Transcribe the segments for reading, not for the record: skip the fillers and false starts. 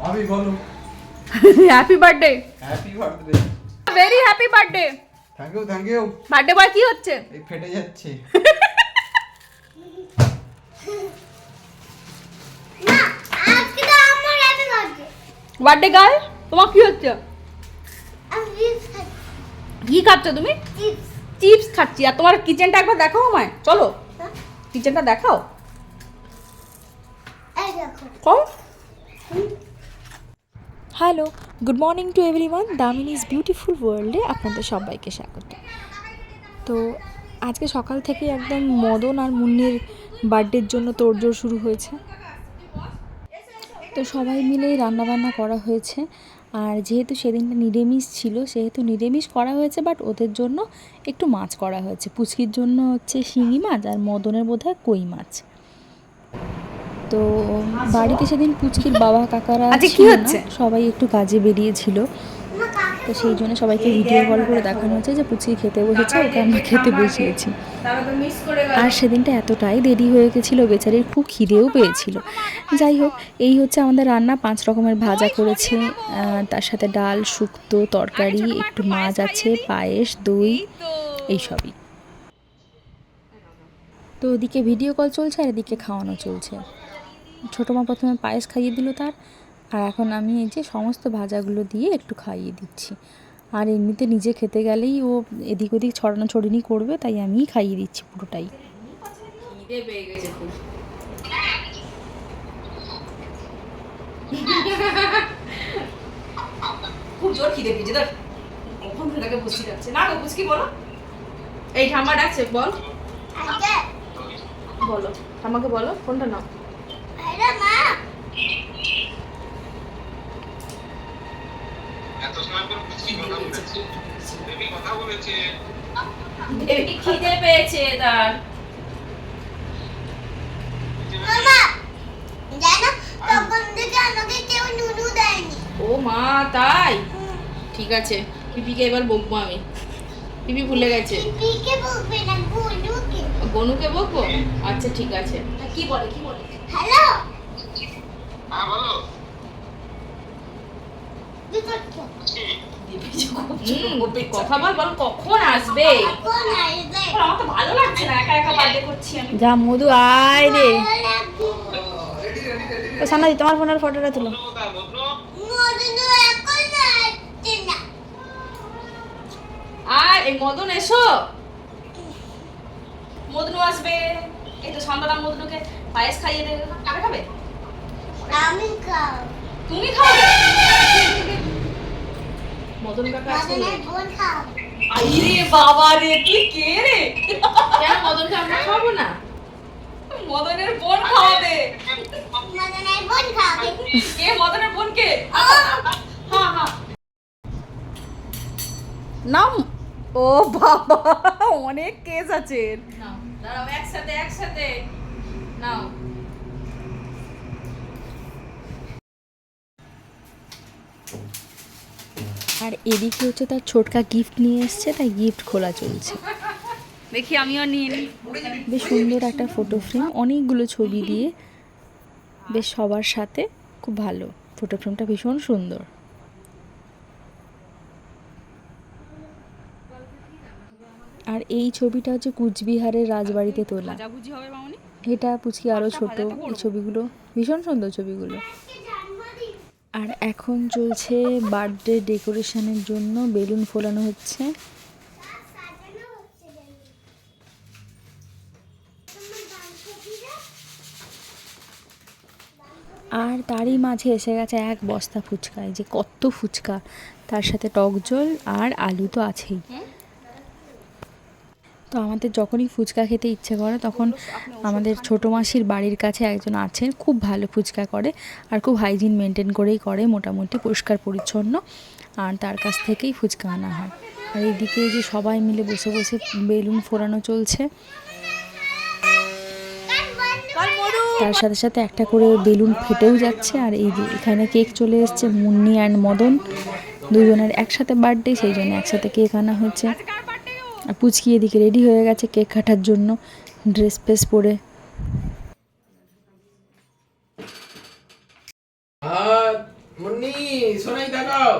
ভাবি বলো। Happy birthday. Happy birthday. Very happy birthday. Thank you. Birthday boy কি হচ্ছে? এই ফেটে যাচ্ছে। না, আজকে তো আমার হ্যাপি বার্থডে। বার্থডে গার্ল, তোমার কি হচ্ছে? আমি চিপস খাচ্ছি। কি খাচ্ছ তুমি? চিপস। চিপস খাচ্ছি। আর তোমার কিচেনটা একবার দেখাও আমায়, চলো কিচেনটা দেখাও। এই দেখো। কও। Hello, good morning to everyone. Damini's beautiful ওয়ার্ল্ডে আপনাদের সবাইকে স্বাগত। তো আজকে সকাল থেকে একদম মদন আর মুন্নির বার্থডের জন্য তোড়জোড় শুরু হয়েছে। তো সবাই মিলেই রান্নাবান্না করা হয়েছে। আর যেহেতু সেদিনটা নিরামিষ ছিল সেহেতু নিরামিষ করা হয়েছে, বাট ওদের জন্য একটু মাছ করা হয়েছে। পুচকির জন্য হচ্ছে শিঙি মাছ আর মদনের বোধহয় কই মাছ। তো বাড়িতে সেদিন পুচকির বাবা কাকারা আজকে কি ছিল না, হচ্ছে? সবাই একটু কাজে বেরিয়েছিল। তো সেই জন্য সবাইকে ভিডিও কল করে দেখানো হচ্ছে যে পুচকি খেতে বসেছে, ওকে আমরা খেতে বসিয়েছি। আর সেদিনটা এতটাই দেরি হয়ে গেছিলো, বেচারির খুব খিদেও পেয়েছিল। যাই হোক, এই হচ্ছে আমাদের রান্না। 5 রকমের ভাজা করেছে, তার সাথে ডাল, শুক্তো, তরকারি, একটু মাছ আছে, পায়েস, দই, এইসবই। তো ওদিকে ভিডিও কল চলছে আর এদিকে খাওয়ানো চলছে। ছোটো মা প্রথমে পায়েস খাইয়ে দিল তার, আর এখন আমি এই যে সমস্ত ভাজাগুলো দিয়ে একটু খাইয়ে দিচ্ছি। আর এমনিতে নিজে খেতে গেলেই ও এদিক ওদিক ছড়ানো ছড়িনি করবে, তাই আমিই খাইয়ে দিচ্ছি পুরোটাই। খুব জোর খিদে পেয়েছে তোর। কখন থেকে বসে যাচ্ছে না গো, বুঝকি বলো। এই ঠাম্মা ডাকছে, বল। আজকে বলো ঠাম্মাকে বলো, ফোনটা নাও। আরে মা, এত সময় পর বুঝছি কথা বলেছে বেবি কথা বলেছে বেবি খিদে পেয়েছে তার। মামা জানো তখন থেকে আমাকে কেউ নুনু দেয়নি। ও মা, তাই? ঠিক আছে, পিপিকে এবার বকবো আমি। পিপি ভুলে গেছে। পিকে বলবে না, গুনুকে। গনুকে বকবো? আচ্ছা ঠিক আছে। কি বলে? হ্যালো, হ্যাঁ বলো কি করছো? কথা বল কখন আসবে? কোন আসবে? আমার তো ভালো লাগছে না, একা একা বার্থডে করছি আমি। যা মধু, আয় রে। ভালো লাগবে। ও সানাদি, তোমার ফোনের ফটোটা তুলো। কোথায় বন্ধু মধু এখন আসছে না। আর এই মদন এসো। মদনু আসবে। এই তো সন্ধ্যাটা মদনুকে পায়েস খাইয়ে দেবে। কাকে খাবে? আমি খাও। তুমি খাবে? মদন কাকা আসবে। মদনের বোন খাও। আইরে বাবা রে, তুই কে রে? কেন মদনকে আমরা খাবো না? মদনের বোন খাওয়াবে। মদনের বোন খাবে। কে মদনের বোন কে? হ্যাঁ। নাম। ও বাবা, অনেক কেস আছে। নাও, দাঁড়াও, একসাথে নাও। আর এদিকে হচ্ছে তার ছোটকা গিফট নিয়ে এসছে, তাই গিফট খোলা চলছে। দেখি আমিও নিয়ে নিই। বেশ সুন্দর একটা ফটো ফ্রেম, অনেকগুলো ছবি দিয়ে, বেশ সবার সাথে খুব ভালো। ফটো ফ্রেমটা ভীষণ সুন্দর। আর এই ছবিটা হচ্ছে কুচবিহারের রাজবাড়িতে তোলা। ভাজাভুজি হবে মামনি। এটা পুচকি আরও ছোট। এই ছবিগুলো ভীষণ সুন্দর ছবিগুলো। আর এখন চলছে বার্থডে ডেকোরেশনের জন্য বেলুন ফোলানো হচ্ছে। আর তারই মাঝে এসে গেছে 1 বস্তা ফুচকা। এই যে কত ফুচকা, তার সাথে টক জল আর আলু তো আছেই। তো আমাদের যখনই ফুচকা খেতে ইচ্ছে করে তখন আমাদের ছোটো মাসির বাড়ির কাছে একজন আছেন, খুব ভালো ফুচকা করে আর খুব হাইজিন মেনটেন করেই করে, মোটামুটি পরিষ্কার পরিচ্ছন্ন। আর তার কাছ থেকেই ফুচকা আনা হয়। আর এইদিকে যে সবাই মিলে বসে বসে বেলুন ফোড়ানো চলছে। তার সাথে সাথে একটা করে বেলুন ফেটেও যাচ্ছে। আর এই যে এখানে কেক চলে এসছে, মুন্নি অ্যান্ড মদন দুজনের একসাথে বার্থডে, সেই জন্য একসাথে কেক আনা হয়েছে। আর পুচকি এদিকে রেডি হয়ে গেছে কেক কাটার জন্য, ড্রেস ফ্রেস পরে। আর সোনাই দেখাও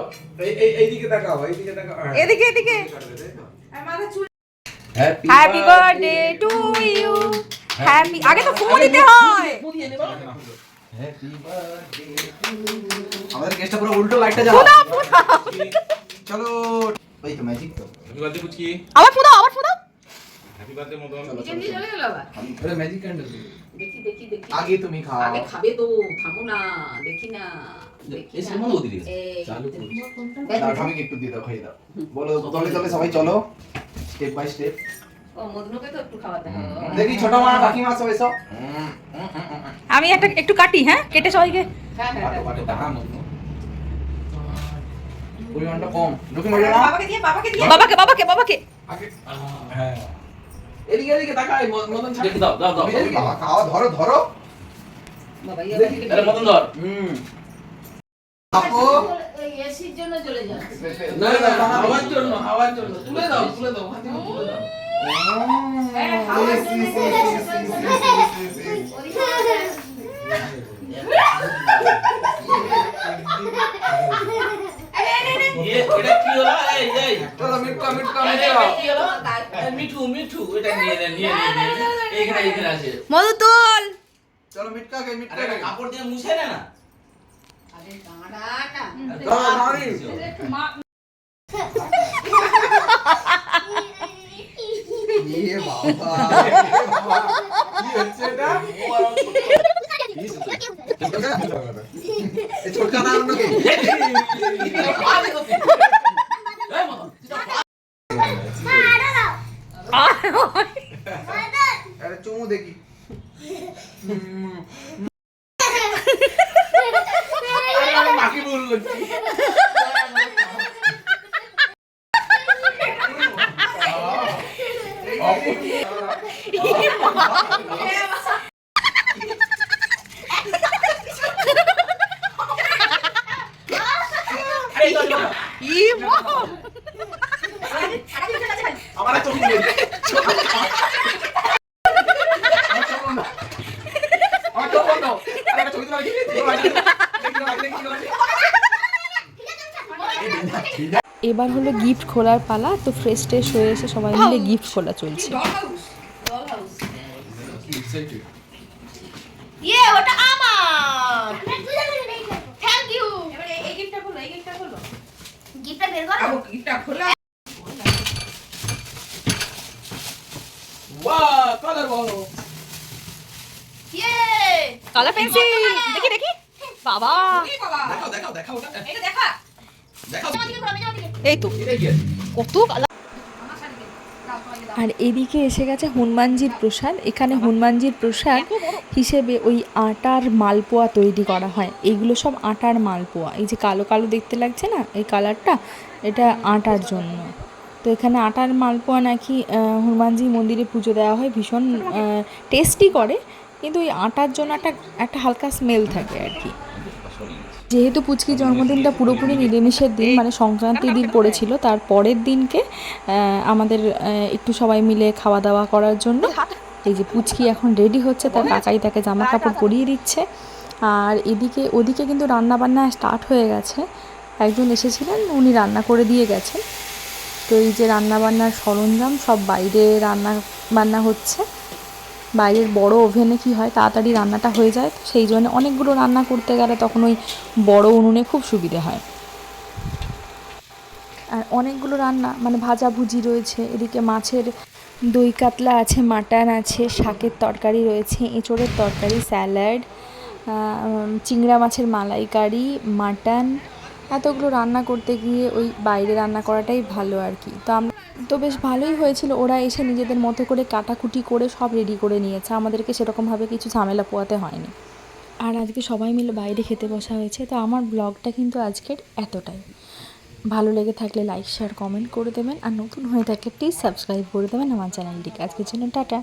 এইদিকে দেখাও এইদিকে দেখাও এদিকে এদিকে happy happy birthday to you happy আগে তো ফুল দিতে হয় হ্যাপি বার্থডে আমাদের কেসটা পুরো উল্টো লাইটটা জ্বালাও চলো ওই তো ম্যাজিক তো হ্যাপি বার্থডে পুচকি আবার ফুদাও আবার ফুদাও হ্যাপি বার্থডে মদন চলে গেল আবার আরে ম্যাজিক ক্যান্ডেল দেখি দেখি দেখি আগে তুমি খাও আগে খাবে তো থামো না দেখি না এই সামনে ওদিকে চালু দাও আমি একটু দিয়ে দাও খাইয়ে দাও বলো তলে তলে সবাই চলো স্টেপ বাই স্টেপ ও মদনকে তো একটু খাওয়াতে হবে দেখি ছোট মা কাকিমা সবাই সব আমি একটু কাটি হ্যাঁ কেটে সবাইকে হ্যাঁ হ্যাঁ পাটো পাটো দাঁড়া মত পরিমাণটা কম ঢুকে মরে না বাবাকে দিয়ে বাবাকে বাবাকে বাবাকে আগে হ্যাঁ এদিকে এদিকে তাকাই মদন ছাড় দাও দাও দাও তুমি বাবা খাও ধরো ধরো বাবা আরে মদন ধর আপু এসির জন্য চলে যাচ্ছে না না হাওয়ার জন্য তুলে দাও ওখান থেকে তুলে দাও এটা কি হলো এই এই চলো মিটকা কি হলো মিঠু এটা নিয়ে এখানে আছে মধু তোল চলো মিটকা কে আরে একটা কাপড় দিয়ে মুছে না না আরে দাঁড়া না ইয়ে বাবা কি হচ্ছে এটা এই ছোটকা না অন্য কে এই মত আরে চুমু দেখি আমি মাকে বলবো আমার চোখ নেই আমার চোখ বন্ধ আরে চোখ দিতে লাগি এবার হলো গিফট খোলার পালা। তো ফ্রেশ ট্রেশ হয়ে এসে সবাই মিলে গিফট খোলা চলছে। ইয়ে ওটা আমার থ্যাংক ইউ এবারে এই গিফটটা খোলো গিফটটা বের করো গিফটটা খোলা বাহ কালার বলো ইয়ে কালার পেন্সিল দেখি দেখি বাবা দেখাও এটা দেখা এই তো এটা কি আছে কত কালার আর এদিকে এসে গেছে হনুমানজির প্রসাদ। এখানে হনুমানজির প্রসাদ হিসেবে ওই আটার মালপোয়া তৈরি করা হয়। এইগুলো সব আটার মালপোয়া। এই যে কালো কালো দেখতে লাগছে না এই কালারটা, এটা আটার জন্য। তো এখানে আটার মালপোয়া নাকি হনুমানজি মন্দিরে পুজো দেওয়া হয়, ভীষণ টেস্টি করে, কিন্তু ওই আটার জন্য একটা হালকা স্মেল থাকে আর কি। যেহেতু পুচকির জন্মদিনটা পুরোপুরি নিরামিষের দিন, মানে সংক্রান্তির দিন পড়েছিল, তার পরের দিনকে আমাদের একটু সবাই মিলে খাওয়া দাওয়া করার জন্য এই যে পুচকি এখন রেডি হচ্ছে, তার কাকাই তাকে জামা কাপড় পরিয়ে দিচ্ছে। আর ওদিকে কিন্তু রান্নাবান্না স্টার্ট হয়ে গেছে। একজন এসেছিলেন, উনি রান্না করে দিয়ে গেছেন। তো এই যে রান্নাবান্নার সরঞ্জাম সব বাইরে রান্না হচ্ছে। বাইরের বড় ওভেনে কি হয় তাড়াতাড়ি রান্নাটা হয়ে যায়, তো সেই জন্য অনেকগুলো রান্না করতে গেলে তখন ওই বড় উনুনে খুব সুবিধে হয়। আর অনেকগুলো রান্না মানে ভাজাভুজি রয়েছে, এদিকে মাছের দই কাতলা আছে, মাটন আছে, শাকের তরকারি রয়েছে, এঁচোড়ের তরকারি, স্যালাড, চিংড়া মাছের মালাইকারি, মাটন। এতগুলো রান্না করতে গিয়ে ওই বাইরে রান্না করাটাই ভালো আর কি। তো বেশ ভালোই হয়েছিল। ওরা এসে নিজেদের মতো করে কাটাকুটি করে সব রেডি করে নিয়েছে, আমাদেরকে সেরকমভাবে কিছু ঝামেলা পোয়াতে হয়নি। আর আজকে সবাই মিলে বাইরে খেতে বসা হয়েছে। তো আমার ব্লগটা কিন্তু আজকের এতটাই। ভালো লেগে থাকলে লাইক শেয়ার কমেন্ট করে দেবেন, আর নতুন হয়ে থাকলে প্লিজ সাবস্ক্রাইব করে দেবেন আমার চ্যানেলটিকে। আজকের জন্য টাটা।